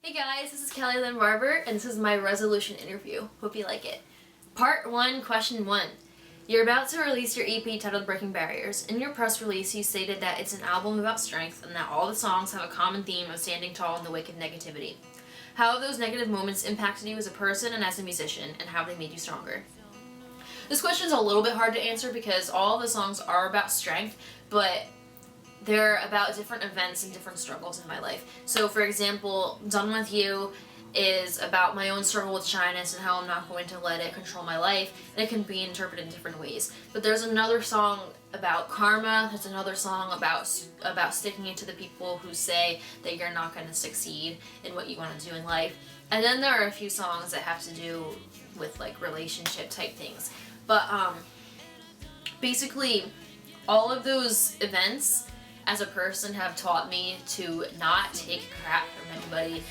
Hey guys, this is Kelly Lynn Barber, and this is my resolution interview. Hope you like it. Part 1, Question 1. You're about to release your EP titled Breaking Barriers. In your press release, you stated that it's an album about strength and that all the songs have a common theme of standing tall in the wake of negativity. How have those negative moments impacted you as a person and as a musician, and how have they made you stronger? This question is a little bit hard to answer because all the songs are about strength, but they're about different events and different struggles in my life. So for example, Done With You is about my own struggle with shyness and how I'm not going to let it control my life, and it can be interpreted in different ways. But there's another song about karma, there's another song about sticking it to the people who say that you're not going to succeed in what you want to do in life. And then there are a few songs that have to do with like relationship type things. But basically all of those events as a person have taught me to not take crap from anybody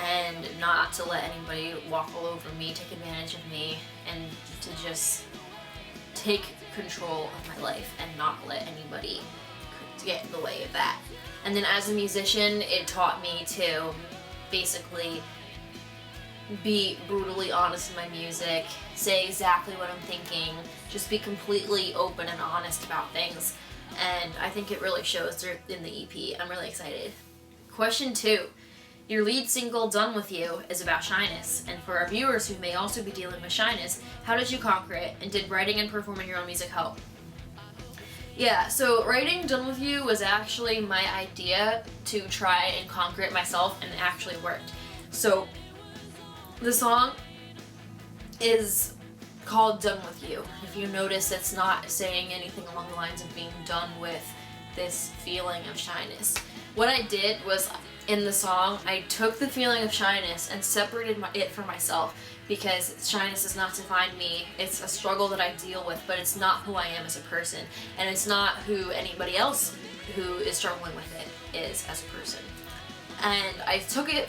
and not to let anybody walk all over me, take advantage of me, and to just take control of my life and not let anybody get in the way of that. And then as a musician, it taught me to basically be brutally honest in my music, say exactly what I'm thinking, just be completely open and honest about things. And I think it really shows in the EP. I'm really excited. Question 2. Your lead single, Done With You, is about shyness. And for our viewers who may also be dealing with shyness, how did you conquer it? And did writing and performing your own music help? Yeah, so writing Done With You was actually my idea to try and conquer it myself, and it actually worked. So the song is called Done With You. If you notice, it's not saying anything along the lines of being done with this feeling of shyness. What I did was, in the song, I took the feeling of shyness and separated it from myself, because shyness does not define me. It's a struggle that I deal with, but it's not who I am as a person, and it's not who anybody else who is struggling with it is as a person. And I took it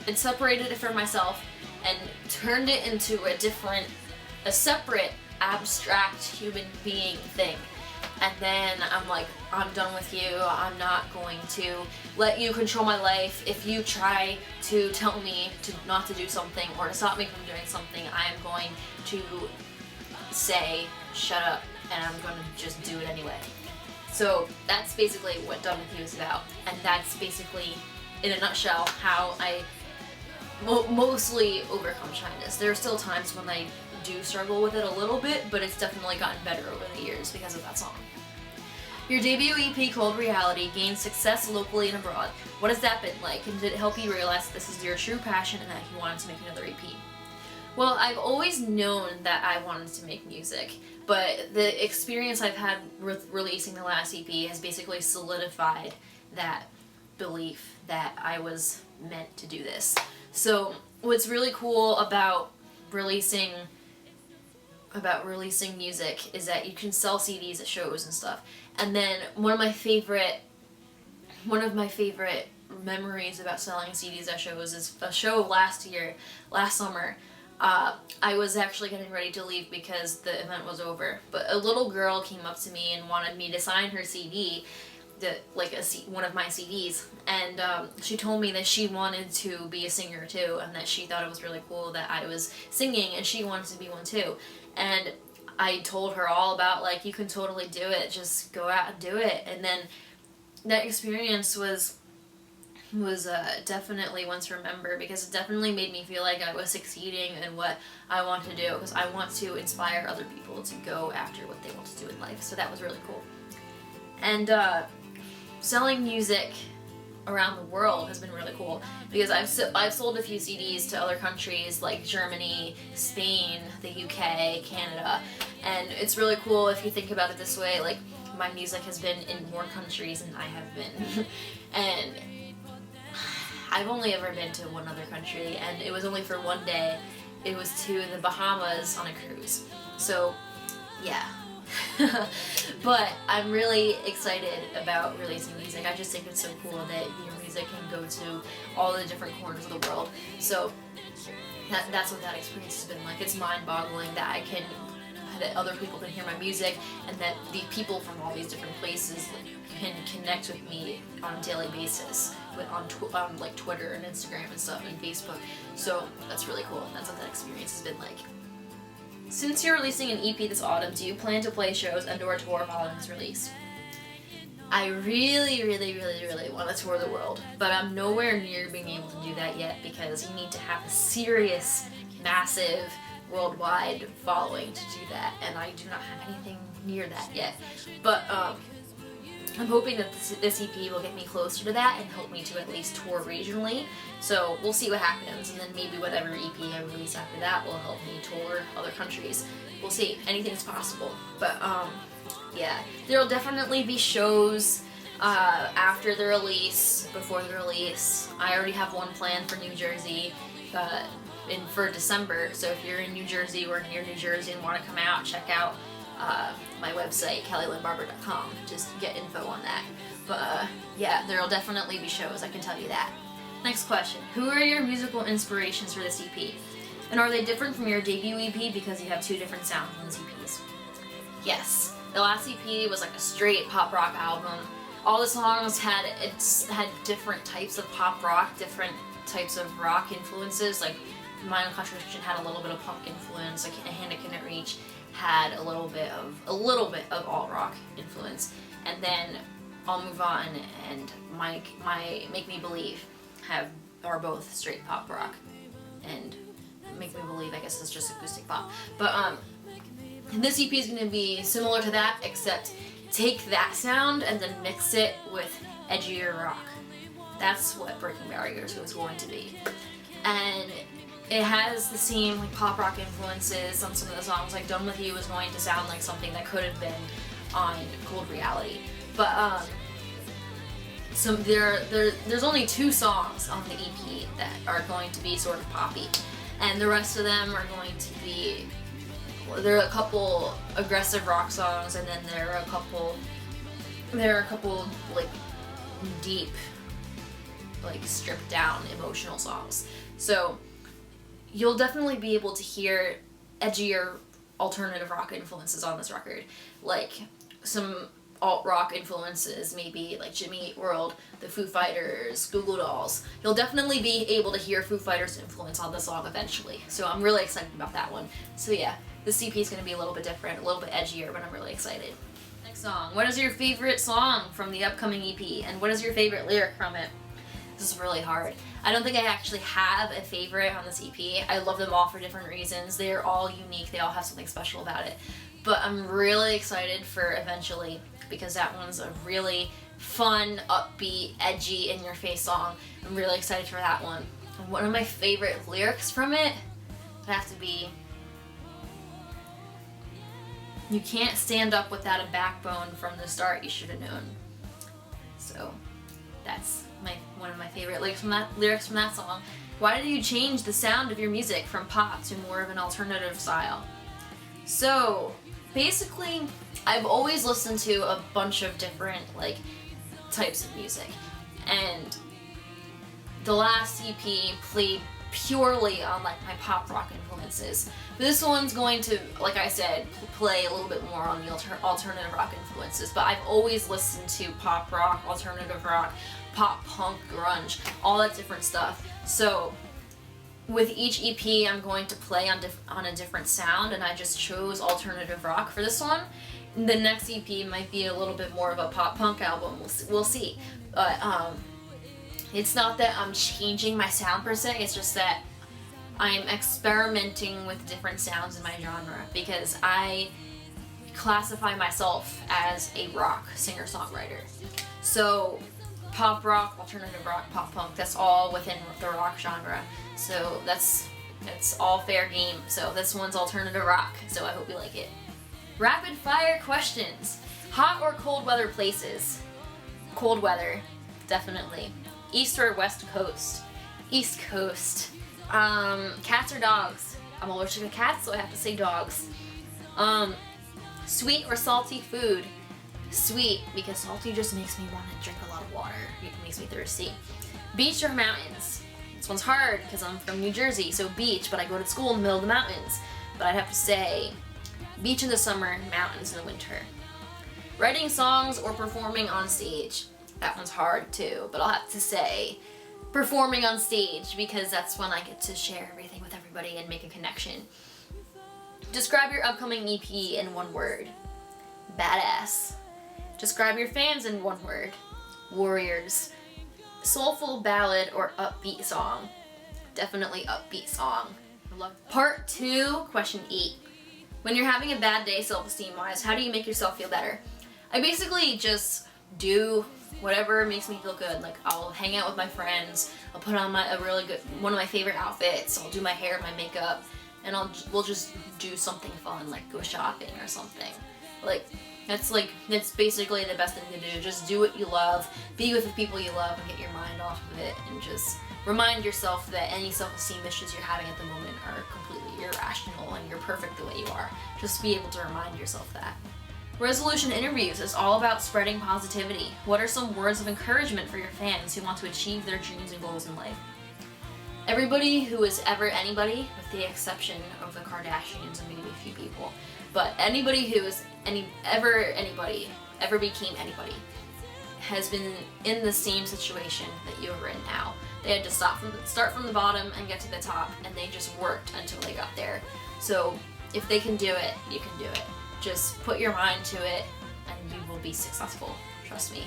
and separated it from myself and turned it into a separate, abstract human being thing. And then I'm like, I'm done with you. I'm not going to let you control my life. If you try to tell me not to do something or to stop me from doing something, I am going to say, shut up, and I'm going to just do it anyway. So that's basically what Done With You is about. And that's basically, in a nutshell, how I mostly overcome shyness. There are still times when I do struggle with it a little bit, but it's definitely gotten better over the years because of that song. Your debut EP, called Reality, gained success locally and abroad. What has that been like, and did it help you realize this is your true passion and that you wanted to make another EP? Well, I've always known that I wanted to make music, but the experience I've had with releasing the last EP has basically solidified that belief that I was meant to do this. So what's really cool about releasing music is that you can sell CDs at shows and stuff. And then one of my favorite memories about selling CDs at shows is a show last summer. I was actually getting ready to leave because the event was over, but a little girl came up to me and wanted me to sign her CD, one of my CDs, and she told me that she wanted to be a singer too, and that she thought it was really cool that I was singing and she wanted to be one too. And I told her all about, like, you can totally do it, just go out and do it. And then that experience was definitely one to remember, because it definitely made me feel like I was succeeding in what I want to do, because I want to inspire other people to go after what they want to do in life. So that was really cool. And selling music around the world has been really cool, because I've sold a few CDs to other countries like Germany, Spain, the UK, Canada, and it's really cool if you think about it this way. Like, my music has been in more countries than I have been, and I've only ever been to one other country, and it was only for one day. It was to the Bahamas on a cruise. So yeah. But I'm really excited about releasing music. I just think it's so cool that your music can go to all the different corners of the world. So that's what that experience has been like. It's mind-boggling that that other people can hear my music, and that the people from all these different places can connect with me on a daily basis on like Twitter and Instagram and stuff and Facebook. So that's really cool. That's what that experience has been like. Since you're releasing an EP this autumn, do you plan to play shows and/or tour following its release? I really want to tour the world, but I'm nowhere near being able to do that yet because you need to have a serious, massive, worldwide following to do that, and I do not have anything near that yet. But I'm hoping that this EP will get me closer to that and help me to at least tour regionally. So we'll see what happens, and then maybe whatever EP I release after that will help me tour other countries. We'll see. Anything's possible. But yeah, there'll definitely be shows after the release, before the release. I already have one planned for New Jersey for December. So if you're in New Jersey or near New Jersey and want to come out, check out my website, kellylynnbarber.com. Just get info on that. But yeah, there'll definitely be shows, I can tell you that. Next question. Who are your musical inspirations for this EP? And are they different from your debut EP because you have two different sounds on these EPs? Yes. The last EP was like a straight pop rock album. All the songs had different types of pop rock, different types of rock influences. Like Mind Contradiction had a little bit of punk influence, like A Hand I Cannot Reach had a little bit of alt rock influence, and then I'll Move On and my Make Me Believe are both straight pop rock, and Make Me Believe I guess is just acoustic pop. But this EP is going to be similar to that, except take that sound and then mix it with edgier rock. That's what Breaking Barriers was going to be, and it has the same like pop rock influences on some of the songs. Like Done With You is going to sound like something that could have been on Cold Reality, but so there's only 2 songs on the EP that are going to be sort of poppy, and the rest of them are going to be, there are a couple aggressive rock songs, and then there are a couple like deep, like stripped down emotional songs. So you'll definitely be able to hear edgier alternative rock influences on this record, like some alt rock influences, maybe like Jimmy Eat World, the Foo Fighters, Goo Goo Dolls. You'll definitely be able to hear Foo Fighters influence on the song eventually, so I'm really excited about that one. So yeah, this EP is going to be a little bit different, a little bit edgier, but I'm really excited. Next song. What is your favorite song from the upcoming EP, and what is your favorite lyric from it? This is really hard. I don't think I actually have a favorite on this EP. I love them all for different reasons. They're all unique. They all have something special about it. But I'm really excited for Eventually, because that one's a really fun, upbeat, edgy, in-your-face song. I'm really excited for that one. And one of my favorite lyrics from it would have to be, "You can't stand up without a backbone, from the start you should have known." So that's one of my favorite lyrics from that song. Why did you change the sound of your music from pop to more of an alternative style? So basically, I've always listened to a bunch of different like types of music, and the last EP played purely on like my pop rock influences. But this one's going to, like I said, play a little bit more on the alternative rock influences. But I've always listened to pop rock, alternative rock, pop punk, grunge, all that different stuff. So with each EP, I'm going to play on a different sound, and I just chose alternative rock for this one. The next EP might be a little bit more of a pop punk album. We'll see. But it's not that I'm changing my sound per se. It's just that I'm experimenting with different sounds in my genre, because I classify myself as a rock singer-songwriter. So pop rock, alternative rock, pop punk, that's all within the rock genre. So that's all fair game. So this one's alternative rock, so I hope you like it. Rapid fire questions. Hot or cold weather places? Cold weather, definitely. East or west coast? East Coast. Cats or dogs? I'm allergic to cats, so I have to say dogs. Sweet or salty food? Sweet, because salty just makes me want to drink a lot of water. It makes me thirsty. Beach or mountains? This one's hard because I'm from New Jersey, so beach, but I go to school in the middle of the mountains. But I'd have to say beach in the summer, mountains in the winter. Writing songs or performing on stage? That one's hard too, but I'll have to say performing on stage, because that's when I get to share everything with everybody and make a connection. Describe your upcoming EP in one word. Badass. Describe your fans in one word. Warriors. Soulful ballad or upbeat song. Definitely upbeat song. Part 2, question 8. When you're having a bad day self-esteem wise, how do you make yourself feel better? I basically just do whatever makes me feel good. Like, I'll hang out with my friends, I'll put on one of my favorite outfits, I'll do my hair, my makeup, and we'll just do something fun, like go shopping or something. That's basically the best thing to do. Just do what you love, be with the people you love, and get your mind off of it, and just remind yourself that any self-esteem issues you're having at the moment are completely irrational and you're perfect the way you are. Just be able to remind yourself that. Resolution interviews is all about spreading positivity. What are some words of encouragement for your fans who want to achieve their dreams and goals in life? Everybody who is ever anybody, with the exception of the Kardashians and maybe a few people, but anybody who is ever became anybody, has been in the same situation that you are in now. They had to start from the bottom and get to the top, and they just worked until they got there. So if they can do it, you can do it. Just put your mind to it and you will be successful. Trust me.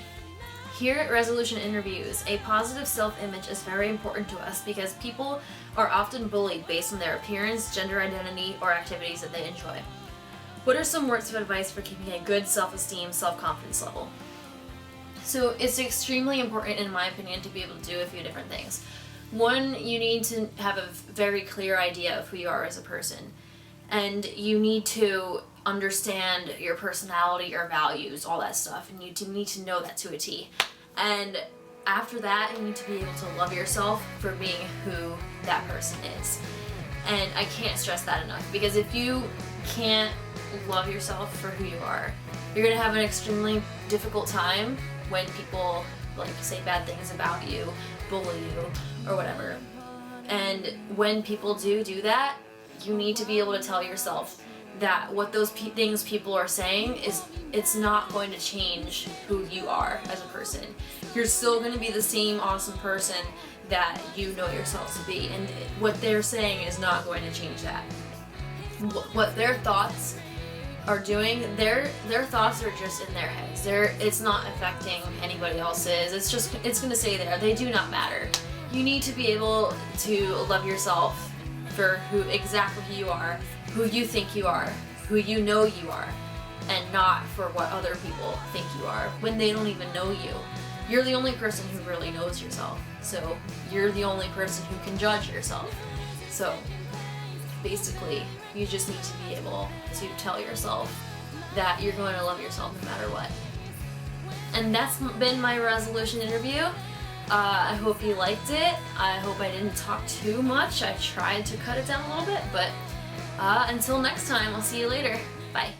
Here at Resolution Interviews, a positive self-image is very important to us because people are often bullied based on their appearance, gender identity, or activities that they enjoy. What are some words of advice for keeping a good self-esteem, self-confidence level? So it's extremely important, in my opinion, to be able to do a few different things. One, you need to have a very clear idea of who you are as a person. And you need to understand your personality, your values, all that stuff. And you need to know that to a T. And after that, you need to be able to love yourself for being who that person is. And I can't stress that enough, because if you can't love yourself for who you are, you're going to have an extremely difficult time when people say bad things about you, bully you, or whatever. And when people do that, you need to be able to tell yourself that what those things people are saying it's not going to change who you are as a person. You're still going to be the same awesome person that you know yourself to be, and what they're saying is not going to change that. What their thoughts are doing, their thoughts are just in their heads. It's not affecting anybody else's. It's going to stay there. They do not matter. You need to be able to love yourself for exactly who you are, who you think you are, who you know you are, and not for what other people think you are when they don't even know you. You're the only person who really knows yourself, so you're the only person who can judge yourself. So basically, you just need to be able to tell yourself that you're going to love yourself no matter what. And that's been my resolution interview. I hope you liked it. I hope I didn't talk too much. I tried to cut it down a little bit, but until next time, I'll see you later. Bye.